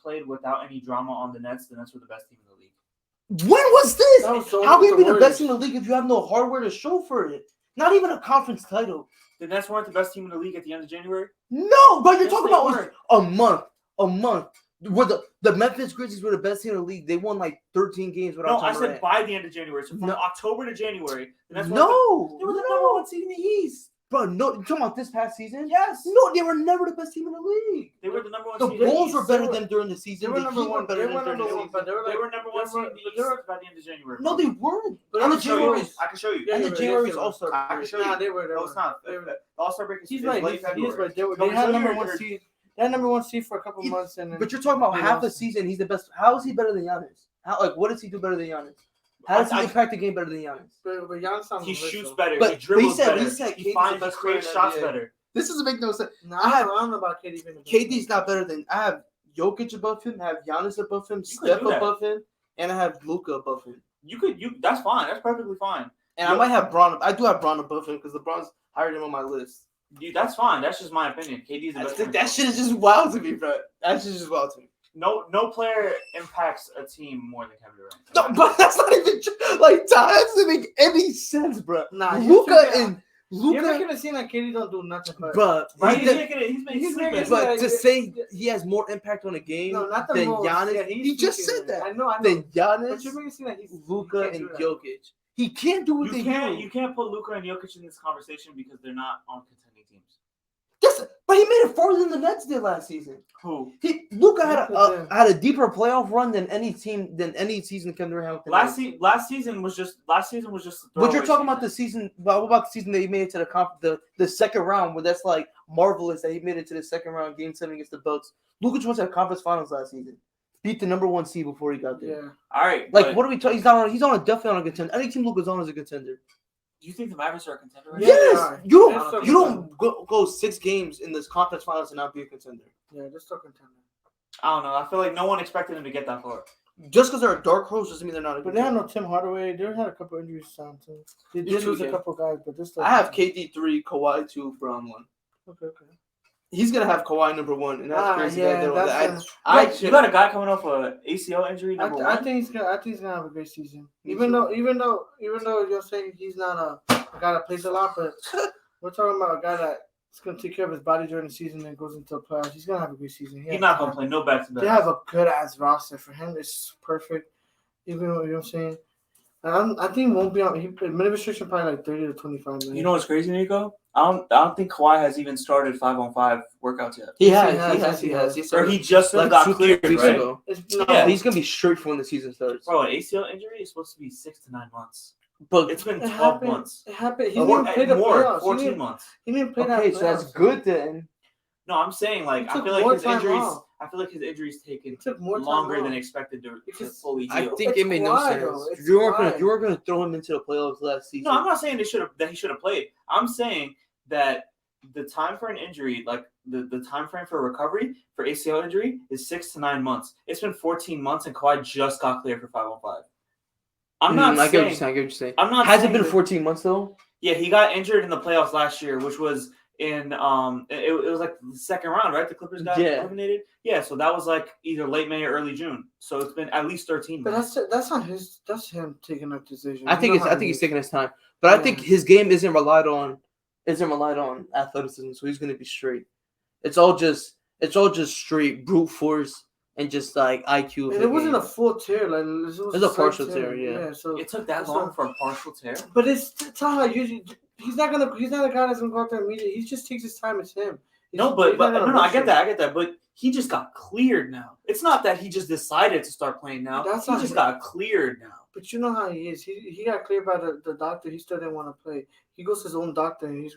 played without any drama on the Nets were the best team in the league. When was this? That was so How can you with be the the best Warriors. in the league if you have no hardware to show for it? Not even a conference title. The Nets weren't the best team in the league at the end of January. No, but you're Yes, talking they about were. a month. Where the Memphis Grizzlies were the best team in the league. They won like 13 games No, without I John said Morant. by the end of January. So from No. October to January, the Nets weren't No, they were the number 1 seed in the East. bro. No, you talking about this past season? Yes. No, they were never the best team in the league. They were the number 1 The seed in the Bulls East. were better They were- than during the They season. were The number Heat 1. were better They than were during number the 1, season. but they were They like. were number 1 they seed were- in the East they were- by the end of January. No, they weren't. But And I'm the sure January, you- I can show you. Yeah, and the they were- January yes, they All Star. I can show you. Nah, they were. No, it's not. They were. The All-Star break is He's is right. late He's February. right. They No, had so number you're- 1 seed. They had number 1 seed for a couple Yeah, months, and then. But you're talking about They half the lost. season. He's the best. How is he better than Giannis? What does he do better than Giannis? How does he I- impact the game better than Giannis? But Giannis sounds He good, shoots though. better. But he dribbles he better. said he KD's finds the he best player creates in shots NBA. better. This doesn't make no sense. Nah, I I don't know about KD being the best. KD's not better than I have Jokic above him, I have Giannis above him, You could Steph do that. above him, and I have Luka above him. That's fine. That's perfectly fine. And I might have Braun. I do have Braun above him because LeBron's higher than him on my list. That's fine. That's just my opinion. KD's the I best. think player. that shit is just wild to me, bro. That shit is just wild to me. No player impacts a team more than Kevin Durant. No, but that's not even true. Like, that doesn't make any sense, bro. Nah, Luka You're making it seem like KD don't do nothing. But but Right? he's He's he's sleeping. making- but Yeah, to yeah, say yeah. he has more impact on a game no, not the than most. Giannis, Yeah, he just said that. I know. Than But Giannis, you're making it seem like he's Luka, he and can't do that. Jokic. He can't do what You they can't do. you can't put Luka and Jokic in this conversation because they're not on contending teams. Yes, But he made it farther than the Nets did last season. Who? Luka had Luka had a deeper playoff run than any season Kevin Durant had. with the Last Nets. season was just. A But you're throwaway talking about the season. What about the season that he made it to the second round? Where that's like marvelous that he made it to the second round, Game 7 against the Bucks. Luka went to the conference finals last season. Beat the number 1 seed before he got there. Yeah. All right, Like, but what are we talking? He's on a definitely on a contender. Any team Luka's on is a contender. do you think the Mavericks are a contender? Right Yeah, now? they Yes, are. you They're don't. still You contender. don't go 6 games in this conference finals and not be a contender. Yeah, they're still contender. I don't know. I feel like no one expected him to get that far. Just because they're a dark horse doesn't mean they're not a But they had contender. no Tim Hardaway. They had a couple injuries down too. They You did too, lose a yeah. couple guys, but they're still. I have KD 3, Kawhi 2, Brown 1. Okay. He's gonna have Kawhi number 1, and that's crazy. Yeah, that that's. You got a guy coming off a ACL injury. I Number one. think he's gonna have a great season. Me Even too. though you're saying he's not a guy that plays a lot, but we're talking about a guy that's gonna take care of his body during the season and goes into the playoffs. He's gonna have a great season. He's not gonna play no back to They back. have a good ass roster for him. It's perfect. Even though, you know what I'm saying. I think he won't be on. Minute restriction probably like 30 to 25 minutes. You know what's crazy, Nico? I don't think Kawhi has even started 5-on-5 workouts yet. He has. He has. Or he just like got 2-3 cleared, weeks right? ago. No, Yeah. He's gonna be straight for when the season starts. Bro, an ACL injury is supposed to be 6 to 9 months. But It's been It 12 happened. months. It happened. He Or didn't play the more, playoffs. 14 months. He didn't play that. okay, so that's playoffs. good then. No, I'm saying like He I took feel like more his time injuries. off. I feel like his injuries taken It took more time longer off. than expected to Because fully I heal. think It's it made no Kawhi, sense. though. It's You Kawhi. weren't gonna throw him into the playoffs last season. No, I'm not saying that he should have played. I'm saying that the time for an injury, like the time frame for recovery for ACL injury, is 6 to 9 months. It's been 14 months, and Kawhi just got cleared for 5-on-5. I'm not I get what you're saying. saying. I get what you're saying. I'm not. Has it saying been that- 14 months though? Yeah, he got injured in the playoffs last year, which was in it was like the second round, right? The Clippers got Yeah. eliminated. Yeah, so that was like either late May or early June. So it's been at least 13 But months. that's not his. That's him taking that decision. I think You know how he's he taking his time, but I Yeah. think his game isn't relied on athleticism, so he's gonna be straight. It's all just straight brute force and just like IQ. of And the it wasn't game. a full tear. Like it was It was a slight partial tear, yeah. So It took that That's long not- for a partial tear. But it's not how usually. He's not a guy that's gonna go out there immediately. He just takes his time. It's him. No, He's but not gonna no, I rush get it. that, But he just got cleared now. It's not that he just decided to start playing now. That's He not just him. got cleared now. But you know how he is. He got cleared by the doctor. He still didn't want to play. He goes to his own doctor and he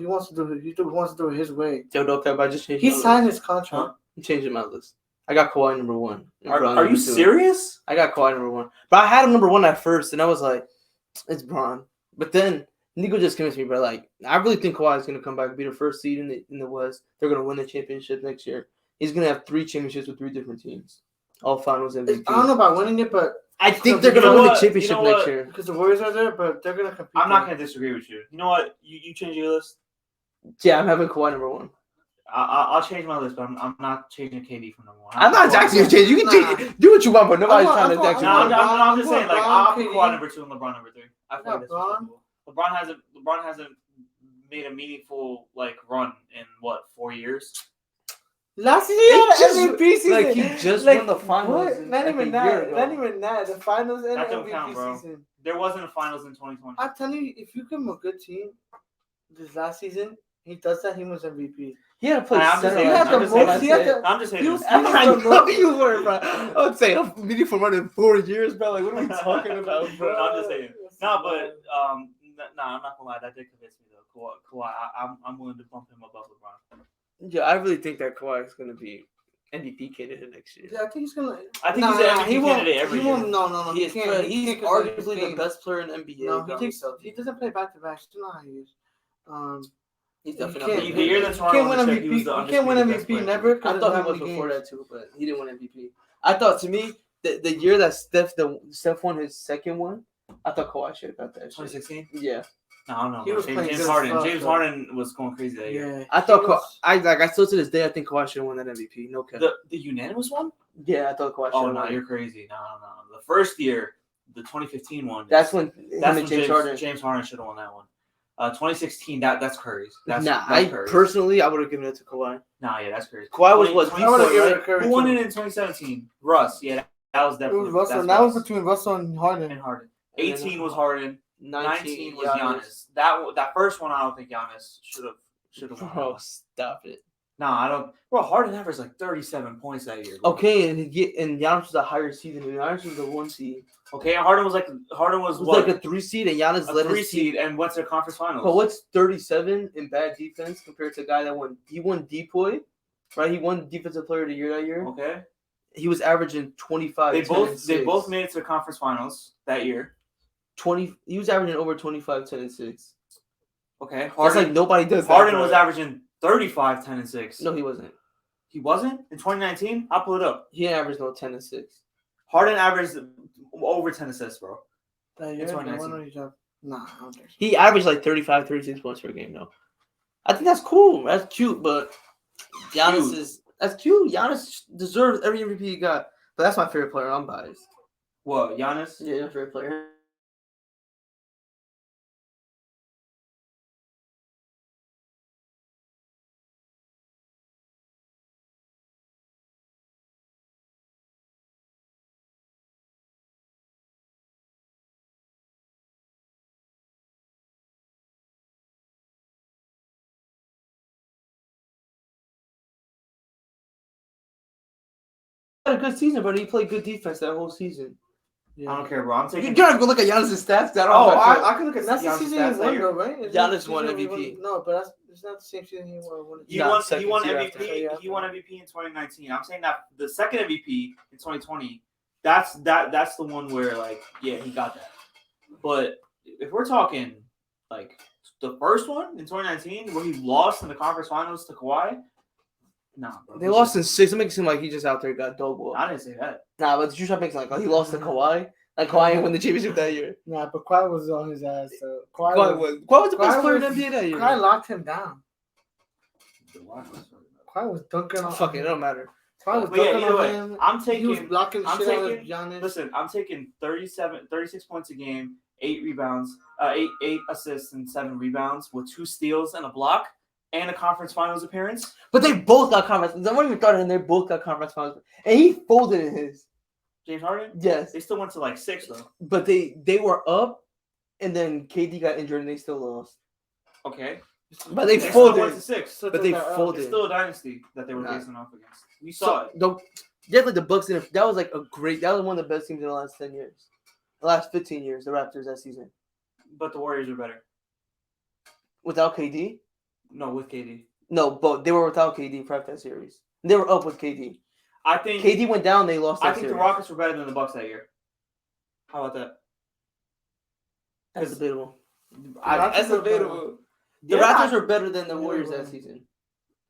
wants to do it his way. Yo, okay, but I just changed. He my list. signed his contract. Huh? I'm changing my list. I got Kawhi number 1. and Are Bron you number 2. serious? I got Kawhi number 1, but I had him number 1 at first, and I was like, it's Bron. But then Nico just convinced me, bro. Like, I really think Kawhi is gonna come back and be the first seed in the West. They're gonna win the championship next year. He's gonna have 3 championships with 3 different teams, all Finals MVP. I don't know about winning it, but I think You they're gonna know win the what? championship You know next what? year. because the Warriors are there, but they're gonna compete. I'm not going to disagree with you. You know what? You change your list. Yeah, I'm having Kawhi number 1. I'll change my list, but I'm not changing KD from number 1. I'm not asking you to change. You can change. Do what you want, but nobody's trying to ask you. No, I'm I'm just going saying, like, Bron, I'll put KD. Kawhi number 2 and LeBron number 3. I feel Yeah, like that's Bron. respectable. LeBron hasn't made a meaningful like run in what 4 years. Last season, he had He just- an MVP season. like, he just won the finals what? in, Not like, even a year that. ago. Not even that. The finals and That the don't MVP count, bro. season. There wasn't a finals in 2020. I'm telling you, if you give him a good team, this last season, he does that. He was MVP. He had to play I'm just center. saying. He had I'm the just saying. most. He had the. I'm just saying. He this. was- I know you were, bro. I would say a meaningful run in 4 years, bro. Like, what are we talking about, bro? I'm just saying. No, but I'm not gonna lie. That did convince me though. Kawhi, I'm willing to bump him above LeBron. Yeah, I really think that Kawhi is gonna be MVP candidate next year. Yeah, I think he's gonna. I think he's an MVP he won't. candidate every He year. won't. No. He is, can't. he's can't 'cause of his arguably the game. best player in NBA. No, bro. he doesn't play back to back. You know how he is. He's You definitely can't- not The year that you Toronto can't won win the chip, he was MVP. the You can't win undisputed best MVP player. never. I thought he was before that too, but he didn't win MVP. I thought to me the year that Steph won his second one, I thought Kawhi should have got that. shit. 2016. Yeah, No, I don't know. He was James playing good Harden. stuff, James though. Harden was going crazy that year. Yeah, I thought he was- I still to this day I think Kawhi should have won that MVP. No cap. The unanimous one? Yeah, I thought Kawhi should Oh have no, won. you're crazy. No. The first year, the 2015 one. That's when That's him when and James James Harden. Harden should have won that one. 2016. That's Curry's. That's I Curry's. personally I would have given it to Kawhi. Nah, yeah, that's Curry's. Kawhi was what? 20 I would have D4, given it right? to Curry. Who won too. it in 2017? Russ. Yeah, that was It definitely. was Russell. that's That was Russ between Russell and Harden. and Harden. And then, 18 was Harden. 19 was Giannis. Giannis. That first one, I don't think Giannis should have. should have won. Bro, stop it. Nah, I don't. Bro, Harden averaged like 37 points that year. Bro. Okay, and Giannis was a higher seed than him. Giannis was the 1 seed. Okay, and Harden was It was what? like a 3 seed, and Giannis a led 3 his team. seed and went to the conference finals. But what's 37 in bad defense compared to a guy that won? He won Depoy, right? He won Defensive Player of the Year that year. Okay. He was averaging 25. They 10, and both 6. made it to the conference finals that year. 20. He was averaging over 25, 10, and 6. Okay. That's Harden like nobody does that. Harden bro. was averaging 35, 10, and 6. No, he wasn't. He wasn't in 2019. I'll pull it up. He averaged no 10 and 6. Harden averaged over 10 assists, bro. That year, It's the 2019. one where he dropped- Nah, I don't think so. He averaged like 35, 36 points per game, though. I think that's cool. That's cute, but Giannis is that's cute. Giannis deserves every MVP he got. But that's my favorite player. I'm biased. What, Giannis? Yeah, my favorite player. He had a good season, but he played good defense that whole season. Yeah. I don't care, bro. I'm You taking. gotta go look at Giannis' stats. I don't Oh, know if I feel- I can look at That's the Giannis' season stats he that won, year. though, right? Isn't Giannis that the won season he MVP. No, but it's not the same season he won. He Nah, won. second He won year MVP. after. Yeah. He won MVP in 2019. I'm saying that the second MVP in 2020. That's the one where like he got that. But if we're talking like the first one in 2019 where he lost in the conference finals to Kawhi, nah, bro. They lost in 6. It makes it seem like he just out there got dog walked. I didn't say that. Nah, but you try to make it sound like he lost to Kawhi. Like Kawhi ain't won the championship that year. Nah, but Kawhi was on his ass. So Kawhi was the best Kawhi player in was- the NBA that year. Kawhi locked him down. Kawhi was dunking on. Fuck it, it don't matter. Kawhi was But yeah, dunking either on way, him. I'm He was taking. blocking I'm shit out of taking- Giannis. Listen, I'm taking 36 points a game, 8 rebounds, 8 assists and 7 rebounds with 2 steals and a block and a conference finals appearance. But they both got conference. I won't even thought it in. They both got conference finals, and he folded in his. James Harden. Yes, They still went to like 6 though. but they were up, and then KD got injured, and they still lost. Okay. But they They still folded. went to 6. But they It's folded. It's still a dynasty that they were Nah. facing off against. You saw it. Definitely the Bucks didn't. That was like a great. That was one of the best teams in the last 10 years, the last 15 years. The Raptors that season But the Warriors are better. without KD. No, with KD. No, but they were without KD for that series. They were up with KD. I think KD went down. They lost. I That think series. the Rockets were better than the Bucks that year. How about that? That's debatable. Raptors That's were better. debatable. The Yeah, Raptors were better than the Yeah, Warriors they that were. season.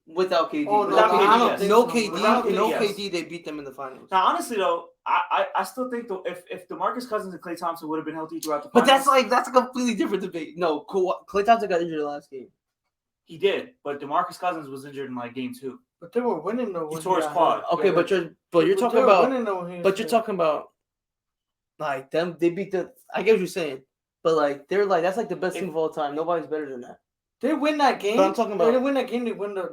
Without KD. Oh, no, Without no, KD, I don't yes. think No so. KD. Without KD, No yes. KD. They beat them in the finals. Now, honestly though, I still think if DeMarcus Cousins and Klay Thompson would have been healthy throughout the But finals, that's a completely different debate. No, Klay Thompson got injured the last game. he did. But DeMarcus Cousins was injured in like game 2. But they were winning though. He when tore his got quad. hurt. Okay, Yeah, but you're They talking were about. winning, though, when he was But you're hurt. talking about like them. They beat the. I get what you're saying, but like they're like that's like the best team of all time. Nobody's better than that. They win that game. But I'm talking about- They didn't win that game. They win that.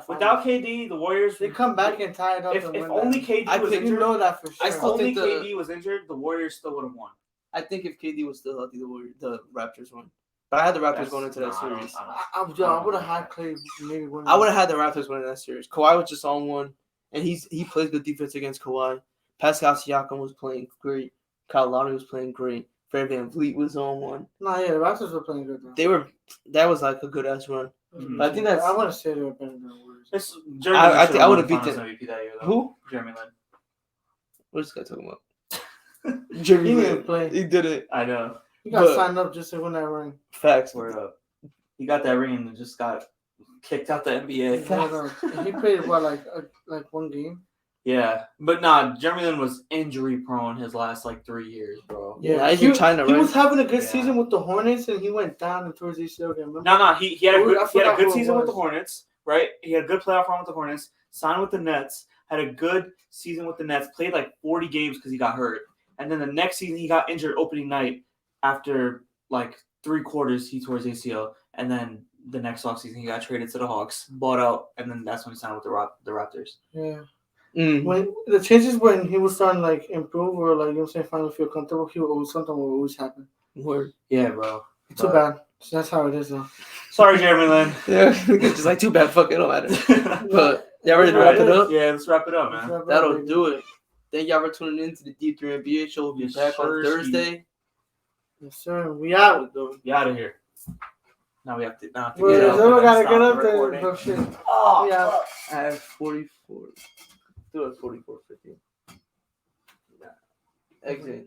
Without finals. KD, the Warriors They come back and tie it up. If and win only that. KD I was think You injured, know that for sure. I if still only think the- KD was injured, the Warriors still would have won. I think if KD was still healthy, the Raptors won. But I had the Raptors That's- going into that no, I don't- series. I would have had Clay maybe win. I would have had the Raptors winning that series. Kawhi was just on one, and he plays good defense against Kawhi. Pascal Siakam was playing great. Kyle Lowry was playing great. Fred VanVleet was on one. Nah, yeah, the Raptors were playing good. Though. That was like a good ass run. Mhm. But I think that's I want to say they were better than the Warriors. It's, I think I would've beat them. them. MVP that year, though. Who? Jeremy Lin. What's this guy talking about? He Jeremy didn't Lin. play. He did it. I know. He got But- signed up just to win that ring. Facts. Word up. He got that ring and just got kicked out the NBA. He played what like one game. Yeah, but nah, Jeremy Lin was injury prone his last like 3 years, bro. Yeah, he's in China, He right? was having a good Yeah. season with the Hornets, and he went down and towards the ACL game. Remember? No, he had a Who- I good, he had a forgot good who it season with the was. Hornets, right? He had a good playoff run with the Hornets, signed with the Nets, had a good season with the Nets, played like 40 games because he got hurt. And then the next season he got injured opening night after like 3 quarters he tore his ACL. And then the next offseason he got traded to the Hawks, bought out, and then that's when he signed with the Raptors. Yeah. Mm. When the changes when he was starting to like improve or like you know what I'm saying finally feel comfortable, something will always happen. Word. Yeah, bro. Too But bad. So that's how it is, though. Sorry, Jeremy Lin. Yeah, just like too bad. Fuck it, don't matter. But yeah, ready to wrap it up. Yeah, let's wrap it up, man. That'll do it. Thank y'all for tuning in to the Deep 3 NBA show. We'll be Yes, back on sir, Thursday. Yes, sir. We out. Get out of here. Now we have to. Now I have to Well, get up. someone and gotta stop get the up there. recording. Oh, shit. Oh, Yeah. fuck. I have 44. Do it 44.50. Exit.